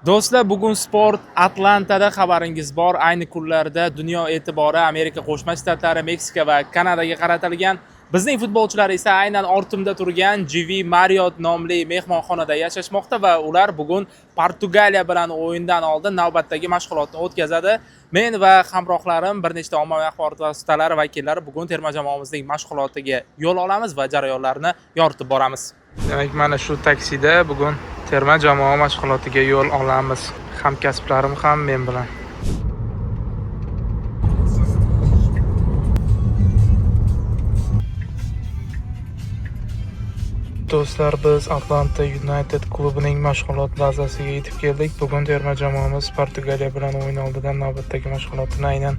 Do'stlar, bugun sport Atlantada xabaringiz bor. Ayni kunlarda dunyo e'tibori Amerika Qo'shma Shtatlari, Meksika va Kanadaga qaratilgan. Bizning futbolchilar esa aynan ortimda turgan GV Marriott nomli mehmonxonada yashashmoqda va ular bugun Portugaliya bilan o'yindan oldin navbatdagi mashg'ulotni o'tkazadi. Men va hamrohlarim bir nechta ommaviy axborot vositalari vakillari bugun terma jamoamizning mashg'ulotiga yo'l olamiz va jarayonlarni yoritib boramiz. Demak, mana shu taksida bugun terma jamoa mashg'ulotiga yo'l olamiz. Hamkasblarim ham men bilan. Do'stlar, biz Atlanta United klubining mashg'ulot bazasiga yetib keldik. Bugun terma jamoamiz Portugaliya bilan o'yin oldidan navbatdagi mashg'ulotini aynan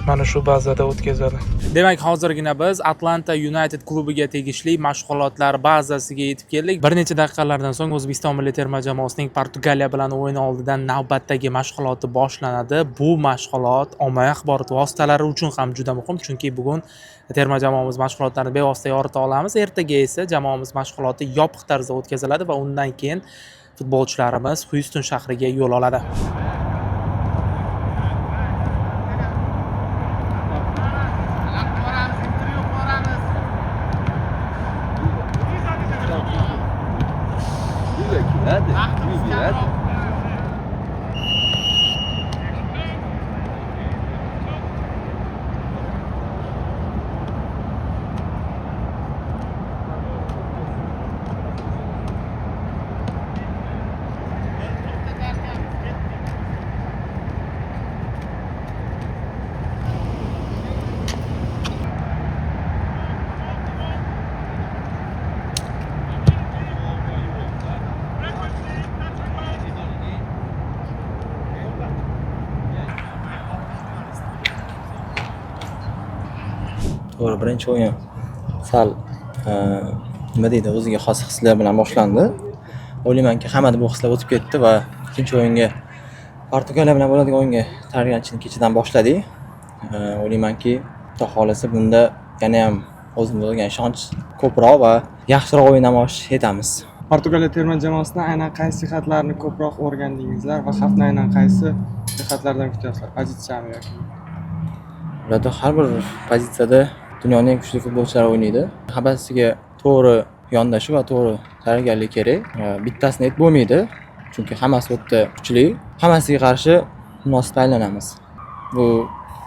mana shu bazada o'tkazadi. Demak, hozirgina biz Atlanta United klubiga tegishli mashg'ulotlar bazasiga yetib keldik. Bir necha daqiqalardan so'ng O'zbekiston milliy terma jamoasining Portugaliya bilan o'yin oldidan navbatdagi mashg'uloti boshlanadi. Bu mashg'ulot ommaviy axborot vositalari uchun ham juda muhim, chunki bugun terma jamoamiz mashg'ulotlarini bevosita yorita olamiz. Ertaga esa jamoamiz mashg'uloti yopiq tarzda o'tkaziladi va undan keyin futbolchilarimiz Houston shahriga yo'l oladi. To'g'ri, birinchi o'yin sal nima deydi, o'ziga xos hislar bilan boshlandi. O'ylaymanki, hammada bu hislar o'tib ketdi va ikkinchi o'yinga Portugaliya bilan bo'ladigan o'yinga tayyorgarlikni kechadan boshladik. O'ylaymanki, Xudo xolasa bunda yana ham o'zimizga bo'lgan ishonch ko'proq va yaxshiroq o'yin namoyish etamiz. Portugaliya terma jamoasidan aynan qaysi jihatlarni ko'proq o'rgandingizlar va xavfni aynan qaysi jihatlardan kutyapsizlar? Pozitsiyami yoki? Ularda har bir pozitsiyada dunyoning eng kuchli futbolchilari o'ynaydi. Hammasiga to'g'ri yondashuv va to'g'ri tayyorgarlik kerak. Bittasini aytib bo'lmaydi, chunki hammasi o'ta kuchli. Hammasiga qarshi munosib aylanamiz. Bu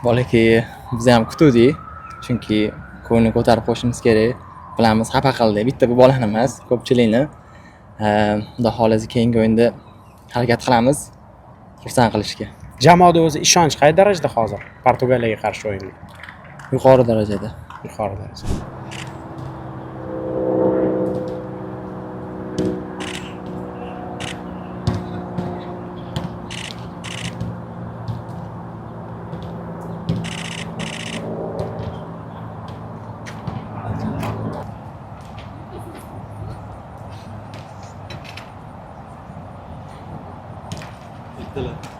bolakay biz ham kutuvdik, chunki ko'ngilni ko'tarib qo'yishimiz kerak. Bilamiz, xafa qildi. Bitta bu bolani emas, ko'pchilikni. Xudo xolasa keyingi o'yinda harakat qilamiz xursand qilishga. Jamoada o'zi ishonch qay darajada hozir Portugaliyaga qarshi o'yinda? Yuqori darajada. Yuqori darajada. Bittalar.